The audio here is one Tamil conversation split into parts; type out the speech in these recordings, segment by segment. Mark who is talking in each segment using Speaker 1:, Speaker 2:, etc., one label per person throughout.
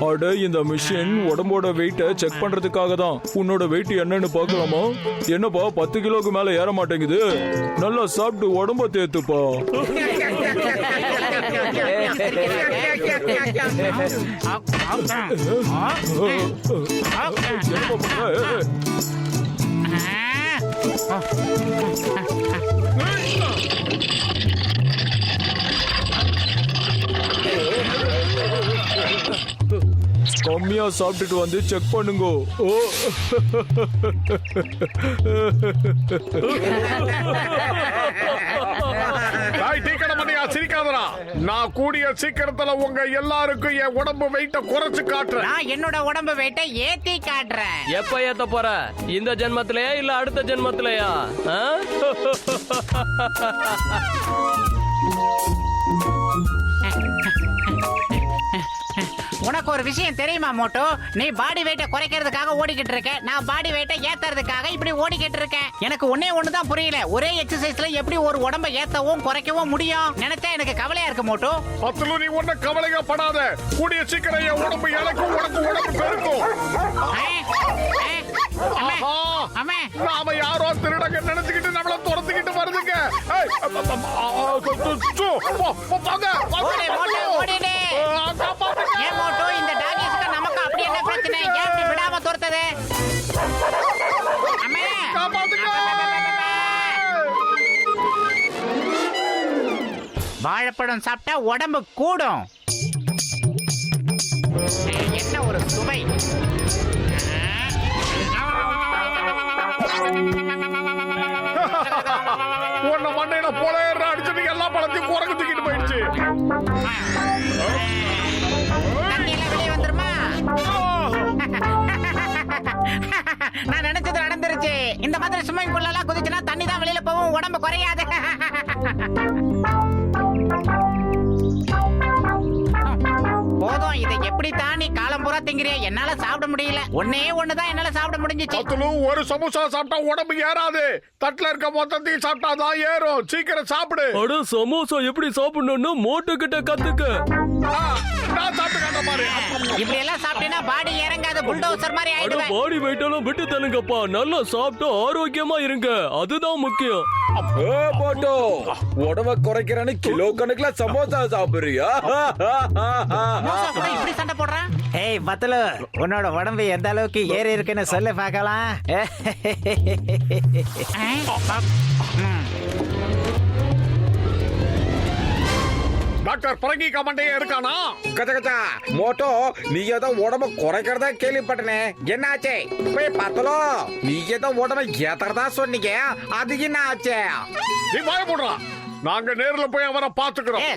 Speaker 1: அட இந்த மிஷின் உடம்போட வெயிட்ட செக் பண்றதுக்காக தான். உன்னோட வெயிட் என்னன்னு பாக்கலாமா? என்னப்பா 10 கிலோக்கு மேல ஏற மாட்டேங்குது. நல்லா சாப்பிட்டு உடம்ப தேத்துப்பா. கம்மியா சாப்பிட்டுட்டு வந்து செக் பண்ணுங்க.
Speaker 2: சிரிக்காதரா, நான் கூடிய சீக்கிரத்துல உங்க எல்லாருக்கும் என் உடம்பு வெயிட்ட குறைச்சு காட்டுறேன்.
Speaker 3: நான் என்னோட உடம்பு வெயிட்ட ஏத்தி காட்டுறேன்.
Speaker 4: எப்ப ஏத்த போற? இந்த ஜென்மத்திலயா இல்ல அடுத்த ஜென்மத்திலயா?
Speaker 3: உனக்கு ஒரு விஷயம் தெரியுமா மோட்டோ? நீ பாடி வெயிட்ட குறைக்கிறதுக்காக ஓடிக்கிட்டு இருக்க, நான் பாடி வெயிட்ட ஏத்துறதுக்காக இப்படி ஓடிக்கிட்டு இருக்கேன். எனக்கு ஒன்னே ஒண்ணுதான் புரியல, ஒரே எக்ஸசைஸ்ல எப்படி ஒரு உடம்ப ஏத்தவும் குறைக்கவும் முடியும்? நினைச்சா எனக்கு கவலையா இருக்கு மோட்டோ.
Speaker 2: அத்தலு நீ ஒன்ன கவலைப்படாத, கூடிய சீக்கிரம் என் உடம்பு இழக்கும், உனக்கு உடம்பு பெருக்கும். நாம யாரோ திருடங்க நினைச்சுக்கிட்டு நம்மள துரத்துக்கிட்டு வருதுங்க.
Speaker 3: இந்த டாகிஸ்க்கு நமக்கு அப்படி என்ன பிரச்சனை? ஏன் விடாம துரத்துது? வாழைப்பழம் சாப்பிட்டா உடம்பு கூடும். என்ன ஒரு சுவை!
Speaker 2: உன்ன மண்டையில போல அடிச்சுட்டு எல்லா பழத்தையும் குரங்கு தூக்கிட்டு போயிடுச்சு.
Speaker 3: வெளியே வந்துருமா? நான் நினைச்சது நடந்துருச்சு. இந்த மாதிரி ஸ்விம்மிங் பூல்ல எல்லாம் குதிச்சுனா தண்ணி தான் வெளியில போகும், உடம்பு குறையாது. போதும், இதை எப்படி தாண்டி காலம் பூரா திங்கிறிய? என்னால சாப்பிட முடியல. ஒன்னே ஒண்ணுதான் என்னால சாப்பிட முடிஞ்சிச்சு.
Speaker 2: ஒரு சமோசா சாப்பிட்டா உடம்பு ஏறாது, தட்டுல இருக்க மொத்தத்தையும் சாப்பிட்டாதான் ஏறும். சீக்கிரம் சாப்பிடு.
Speaker 4: அட சமோசா எப்படி சாப்பிடணும்னு மோட்டு கிட்ட கத்துக்க.
Speaker 2: நான் சாப்பிட்டு காட்ட பாரு.
Speaker 3: இப்படி எல்லாம் சாப்பிட்டீங்கன்னா பாடி இறங்காது, புல்டோசர் மாதிரி ஆயிடுவேன்.
Speaker 4: பாடி வெயிட் எல்லாம் விட்டு தள்ளுங்கப்பா, நல்லா சாப்பிட்டு ஆரோக்கியமா இருங்க, அதுதான் முக்கியம்.
Speaker 1: போட்டோ உடம்ப குறைக்கிறேன்னு கிலோ கணக்குல சமோசா சாப்பிடுறியா?
Speaker 3: இப்படி சண்டை போடுறான்.
Speaker 5: ஏய் பத்தலு, உன்னோட உடம்பு எந்த அளவுக்கு ஏறி இருக்குன்னு சொல்லி பார்க்கலாம்.
Speaker 2: டாக்டர் பரங்கி கமண்டையே இருக்கானா?
Speaker 6: கச்சா கச்சா மோட்டோ, நீ ஏதோ உடம்ப குறைக்கிறதா கேள்விப்பட்டனே, என்னாச்சே? போய் பார்த்தலோ, நீ ஏதோ உடம்ப ஏத்துறதா சொன்னீங்க, அது என்ன ஆச்சே?
Speaker 2: நீ வாய போடுறா, நாங்க நேர்ல போய் அவரை பாத்துக்கிறோம்.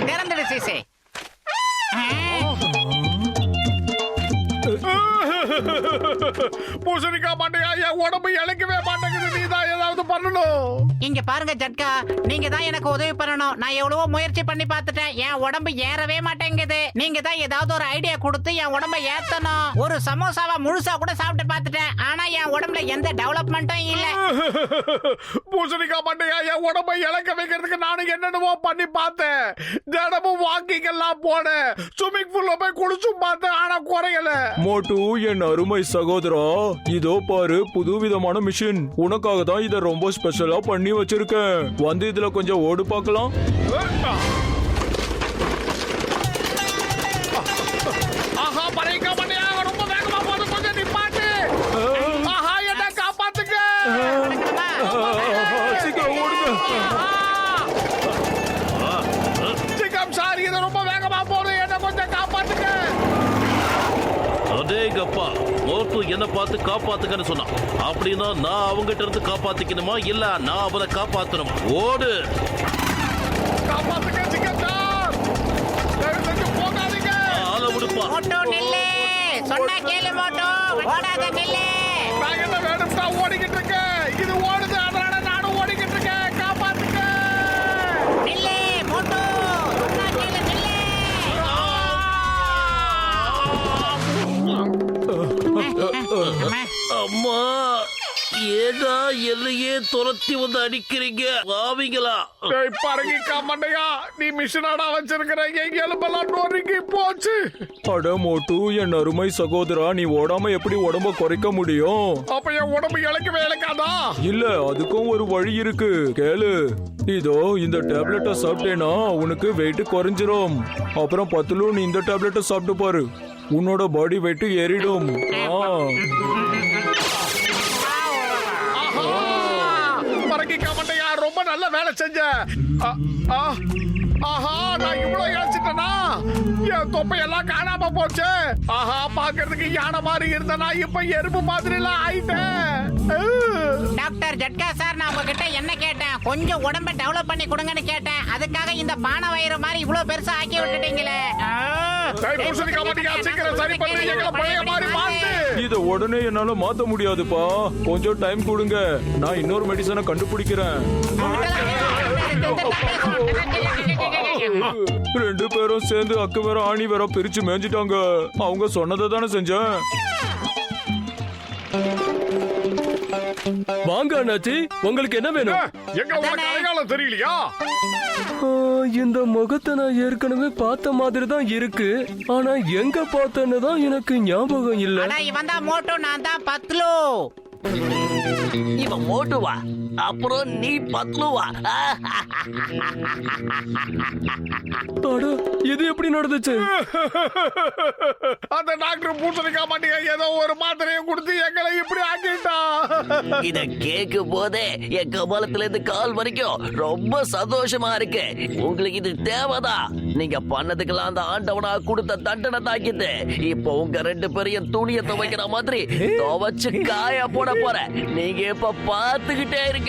Speaker 3: திறந்துடு சீசே.
Speaker 2: பூசணிக்கா மாட்டையா, என் உடம்பு இழைக்கவே மாட்டேங்குது. நீ தான் ஏதாவது பண்ணணும்.
Speaker 3: இங்க பாருங்க ஜட்கா, நீங்க தான் எனக்கு உதவி பண்ணணும். நான் எவ்வளவோ முயற்சி பண்ணி பார்த்துட்டேன், என் உடம்பு ஏறவே மாட்டேங்குது. நீங்க தான் ஏதாவது ஒரு ஐடியா கொடுத்து என் உடம்ப ஏத்தணும். ஒரு சமோசாவை முழுசா கூட சாப்பிட்டு பார்த்துட்டேன், ஆனா என் உடம்புல எந்த டெவலப்மெண்ட்டும் இல்ல.
Speaker 2: பூசணிக்கா மாட்டையா, என் உடம்பை இழக்க வைக்கிறதுக்கு நானும் என்னென்னவோ பண்ணி பார்த்தேன். தினமும் வாக்கிங் எல்லாம் போனேன், ஸ்விம்மிங் பூல்ல போய் குளிச்சும் பார்த்தேன், ஆனா குறையல.
Speaker 1: மோட்டு என் அருமை சகோதரா, இதோ பாரு புது விதமான மிஷின். உனக்காக தான் இதை ரொம்ப ஸ்பெஷலா பண்ணி வச்சிருக்கேன். வந்து இதுல கொஞ்சம் ஓடு பார்க்கலாம்.
Speaker 2: ஆஹா, பரங்கி கமண்டையா ரொம்ப வேகமா போது, கொஞ்சம் நிப்பாட்டு. ஆஹா, என்ன காப்பாத்துங்க.
Speaker 1: சீக்கிரம் ஓடுங்க.
Speaker 2: சிக்கம் சார், இது ரொம்ப வேகமா போகுது, என்ன கொஞ்சம் காப்பாத்துங்க.
Speaker 7: அதேங்கப்பா, மோட்டு என்ன பார்த்து காப்பாத்துங்கன்னு சொன்னான். அப்படின்னா நான் அவங்கிட்ட இருந்து காப்பாத்திக்கணுமா இல்ல நான் அவனை காப்பாத்தணுமா? ஓடு.
Speaker 2: காப்பாத்துங்க சிக்கம் சார், தயவு செஞ்சு போகாதீங்க.
Speaker 7: ஆள விடுப்பா.
Speaker 3: மோட்டோ நில்லு, சொன்னா கேளு மோட்டோ, ஓடாத நில்லு.
Speaker 2: நான் என்ன வேணும்னா ஓடிக்கிட்டு இருக்கேன், இது ஓடுது, அதனால நானும் ஓடிக்கிட்டு இருக்கேன். காப்பாத்துங்க.
Speaker 3: நில்லு மோட்டோ, சொன்னா கேளு, நில்லு.
Speaker 7: அம்மா, ஏடா என்னையே துரத்தி வந்து அடிக்கிறீங்க ஆவிங்களா?
Speaker 2: டேய் பரங்கிக்கா மண்டையா, நீ மிஷினாடா வச்சிருக்கிற எங்க எலும்பெல்லாம் நொறுங்கி போச்சு.
Speaker 1: அட மோட்டு, என் அருமை சகோதரா, நீ ஓடாம எப்படி உடம்ப குறைக்க முடியும்?
Speaker 2: அப்ப என் உடம்பு இழைக்கவே இழைக்காதா?
Speaker 1: இல்ல, அதுக்கும் ஒரு வழி இருக்கு, கேளு. இதோ இந்த டேப்லெட்டை சாப்பிட்டேனா உனக்கு வெயிட் குறைஞ்சிரும். அப்புறம் பத்துலு நீ இந்த டேப்லெட்டை சாப்பிட்டு பாரு, உன்னோட பாடி வெயிட் ஏறிடும்.
Speaker 2: பரங்கிக்கா மண்டையா, ரொம்ப நல்ல வேலை செஞ்ச. ஆஹா, நான் இவ்வளவு இழைச்சிட்டேனா? என் தொப்பையெல்லாம் காணாம போச்சு. ஆஹா, பாக்குறதுக்கு யானை மாதிரி இருந்தனா இப்ப எறும்பு மாதிரி எல்லாம் ஆயிட்டேன்.
Speaker 3: டாக்டர் ஜட்கா சார், நான் உங்ககிட்ட என்ன கேட்டேன்? கொஞ்சம் உடம்ப டெவலப் பண்ணி கொடுங்கன்னு கேட்டேன். அதுக்காக இந்த பானை வயிறு மாதிரி இவ்வளவு பெருசா ஆக்கி விட்டுட்டீங்களே.
Speaker 2: சீக்கிரம் சரி பண்ணி எங்களை பழைய மாதிரி மாத்து.
Speaker 1: இத உடனே என்னால மாத்த முடியாதுப்பா, கொஞ்சம் டைம் கொடுங்க, நான் இன்னொரு மெடிசனை கண்டுபிடிக்கிறேன். ரெண்டு பேரும் சேர்ந்து அக்கு வேற ஆணி வேற பிரிச்சு மேய்ஞ்சிட்டாங்க. அவங்க சொன்னதை தானே செஞ்சேன்.
Speaker 4: வாங்க அண்ணாச்சி, உங்களுக்கு என்ன வேணும்?
Speaker 2: எங்க உனக்கு அடையாளம் தெரியலையா?
Speaker 4: இந்த முகத்தை நான் ஏற்கனவே பார்த்த மாதிரி தான் இருக்கு, ஆனா எங்க பார்த்தேன்னு தான் எனக்கு ஞாபகம் இல்ல.
Speaker 3: அட, இவன் தான் மோட்டோ, நான் தான் பத்லு.
Speaker 8: இவன் மோட்டுவா, அப்புறம் நீ பத்லுவா.
Speaker 4: அட, இது எப்படி நடந்துச்சு?
Speaker 2: அந்த டாக்டர் பூசணிக்கா மாட்டியா ஏதோ ஒரு மாத்திரையை கொடுத்து எங்களை இப்படி ஆக்கிட்டா.
Speaker 8: இத கேட்கும் போதே என் கபாலத்துல இருந்து கால் வரைக்கும் ரொம்ப சந்தோஷமா இருக்கு. உங்களுக்கு இது தேவைதான். நீங்க பண்ணதுக்கெல்லாம் அந்த ஆண்டவனா கொடுத்த தண்டனை தாக்கிட்டு இப்போ உங்க ரெண்டு பேரையும் துணிய துவைக்கிற மாதிரி துவைச்சு காய போட போற. நீங்க இப்ப பாத்துக்கிட்டே இருக்க.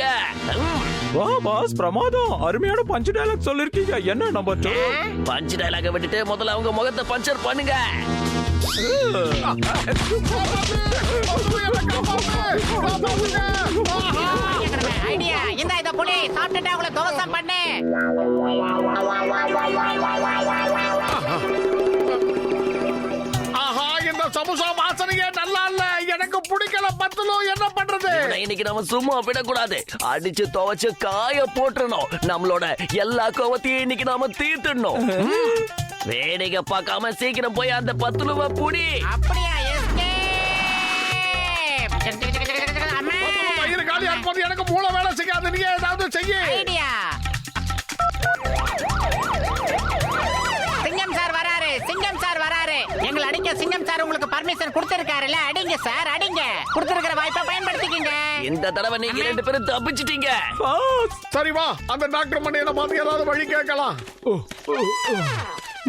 Speaker 1: வா பாஸ், பிரமாதம், அருமையான பஞ்ச் டயலாக் சொல்லிருக்கீங்க. என்ன நம்பர் 2?
Speaker 8: பஞ்ச் டயலாக விட்டுட்டு முதல்ல அவங்க முகத்தை பஞ்சர் பண்ணுங்க.
Speaker 3: ஐடியா இந்த இத புடி, சாப்பிட்டுட்டு அவங்கள தோசம் பண்ணு.
Speaker 2: ஆஹா, இந்த சமோசா வாசனையே நல்லா இல்ல, எனக்கு பிடிக்கல. பத்துலோ என்ன பண்றது?
Speaker 8: இன்னைக்கு நம்ம சும்மா விடக்கூடாது, அடிச்சு துவைச்சு காய போட்டுறணும். நம்மளோட எல்லா கோவத்தையும் இன்னைக்கு நாம தீர்த்துடணும். வேடிக்கை பார்க்காம சீக்கிரம் போய் அந்த பத்துலுவ புடி.
Speaker 3: அப்படியா?
Speaker 2: வயிறு காலியா போது, எனக்கு மூளை வேலை செய்யாது. நீ ஏதாவது செய்ய.
Speaker 3: ஐடியா. சிங்கம் சார் வராரு, சிங்கம் சார் வராரு. எங்களை அடிக்க சிங்கம் சார் உங்களுக்கு பர்மிஷன் கொடுத்திருக்காருல்ல, அடிங்க சார், அடிங்க. கொடுத்திருக்கிற வாய்ப்பை பயன்படுத்திக்கங்க.
Speaker 8: இந்த தடவை நீங்க ரெண்டு பேரும் தப்பிச்சிட்டீங்க.
Speaker 2: சரி வா, அந்த டாக்டர் மண்டையில பார்த்து ஏதாவது வழி கேட்கலாம்.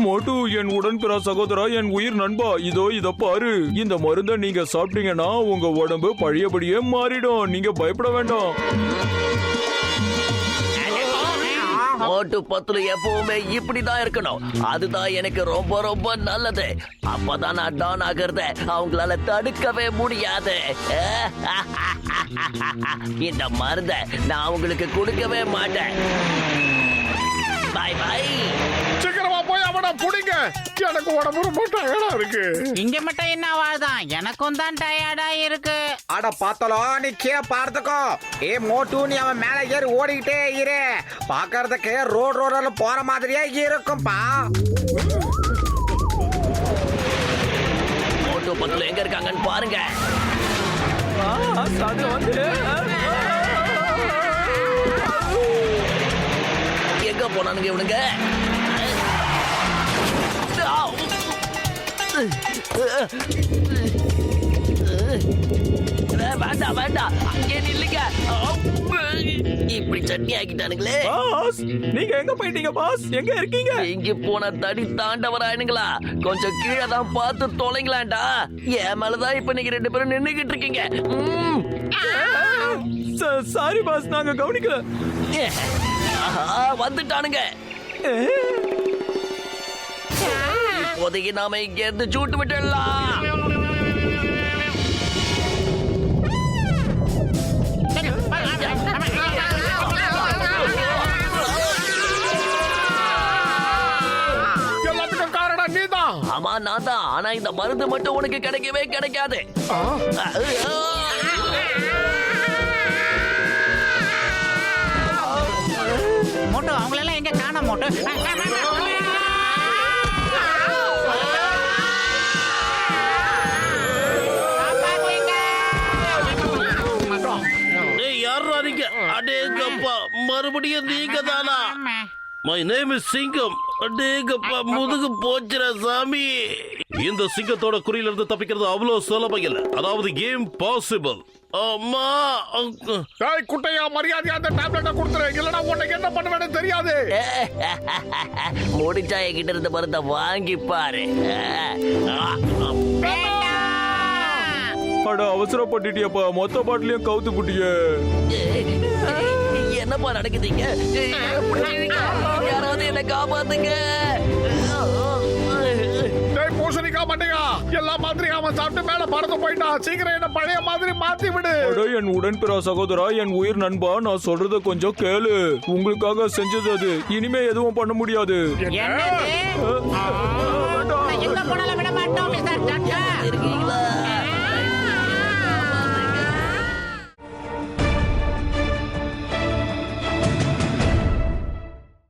Speaker 1: மோட்டு, என் உடன்பிற சகோதரா, என் உயிர் நண்பா, இதோ இத பாரு. இந்த மருந்தை நீங்க சாப்பிட்டீங்கன்னா உங்க உடம்பு பழையபடியே மாறிடும். நீங்க பயப்பட வேண்டாம்.
Speaker 8: மோட்டு பத்துல எப்பவுமே இப்படிதான் இருக்கணும். அதுதான் எனக்கு ரொம்ப ரொம்ப நல்லது. அப்பதான் நான் டான் ஆகிறத அவங்களால தடுக்கவே முடியாது. இந்த மருந்தை நான் உங்களுக்கு கொடுக்கவே மாட்டேன். பாய் பாய்.
Speaker 2: சீக்கிரமா போய் அவனை புடிங்க. எனக்கு உடம்பு ரொம்ப டயர்டா இருக்கு.
Speaker 3: இங்க மட்டும் என்ன வாழ்தான், எனக்கும் தான் டயர்டா இருக்கு.
Speaker 6: அட பார்த்தலோ, நீ கே பார்த்துக்கோ. ஏ மோட்டு, நீ அவன் மேல ஏறி ஓடிக்கிட்டே இரு. பாக்குறதுக்கு ரோட்ல போற மாதிரியே இருக்கும்பா.
Speaker 8: மோட்டு பத்துல எங்க இருக்காங்கன்னு பாருங்க. எங்க போனானுங்க இவனுங்க? வேண்டாம் வேண்டாம், அங்கே நில்லுங்க. இப்படி சட்னி ஆக்கிட்டானுங்களே.
Speaker 1: பாஸ், நீங்க எங்க போயிட்டீங்க பாஸ்? எங்க இருக்கீங்க?
Speaker 8: இங்க போன தடி தாண்டவராயனுங்களா, கொஞ்சம் கீழே தான் பார்த்து தொலைங்களாண்டா. என் மேலதான் இப்ப நீங்க ரெண்டு பேரும் நின்னுகிட்டு இருக்கீங்க.
Speaker 1: சாரி பாஸ், நாங்க கவனிக்கல.
Speaker 8: வந்துட்டானுங்க. இப்போதைக்கு நாம இங்க இருந்து சூட்டு விட்டுடலாம்.
Speaker 2: எல்லாத்துக்கும் காரணம் நீதான்.
Speaker 8: ஆமா நான் தான், ஆனா இந்த மருந்து மட்டும் உனக்கு கிடைக்கவே கிடைக்காது.
Speaker 3: அவங்களெல்லாம் எங்க காண மோட்டு.
Speaker 7: டேய் யாரா நீங்க? அடேங்கப்பா, மறுபடியும் நீங்க தானா? மை நேம் இஸ் சிங்கம். அடேங்கப்பா, முதுகு போச்சுற சாமி. இந்த சிங்கத்தோட குறியில இருந்து தப்பிக்கிறது அவ்வளவு சுலபம் இல்ல. அதாவது கேம் பாசிபிள். அம்மா
Speaker 2: டேய் குட்டையா, மரியாதையா அந்த டேப்லெட்டை கொடுத்துரு, இல்லனா உனக்கு என்ன பண்ணுவேன்னு தெரியாது.
Speaker 8: முடிச்சா என்கிட்ட இருந்த மருந்த வாங்கி பாரு.
Speaker 1: அட அவசரப்பட்டுட்டியப்பா, மொத்த பாட்டிலையும் கவுத்து புட்டியே.
Speaker 8: என்னப்பா நடக்குதுங்க? யாராவது என்ன காப்பாத்துங்க.
Speaker 2: டேய் பூசணிக்கா மண்டையா, எல்லா மாதிரி அவன் சாப்பிட்டு மேல பறந்து போயிட்டான். சீக்கிரம் என்ன பழைய மாதிரி மாத்தி விடு.
Speaker 1: அட என் உடன்பிறா சகோதரா, என் உயிர் நண்பா, நான் சொல்றத கொஞ்சம் கேளு. உங்களுக்காக செஞ்சது அது. இனிமே எதுவும் பண்ண முடியாது.
Speaker 3: என்னது? நான் எங்க போனாலும் விட மாட்டோம் மிஸ்டர் டாக்டர்.
Speaker 8: இருக்கீங்களா?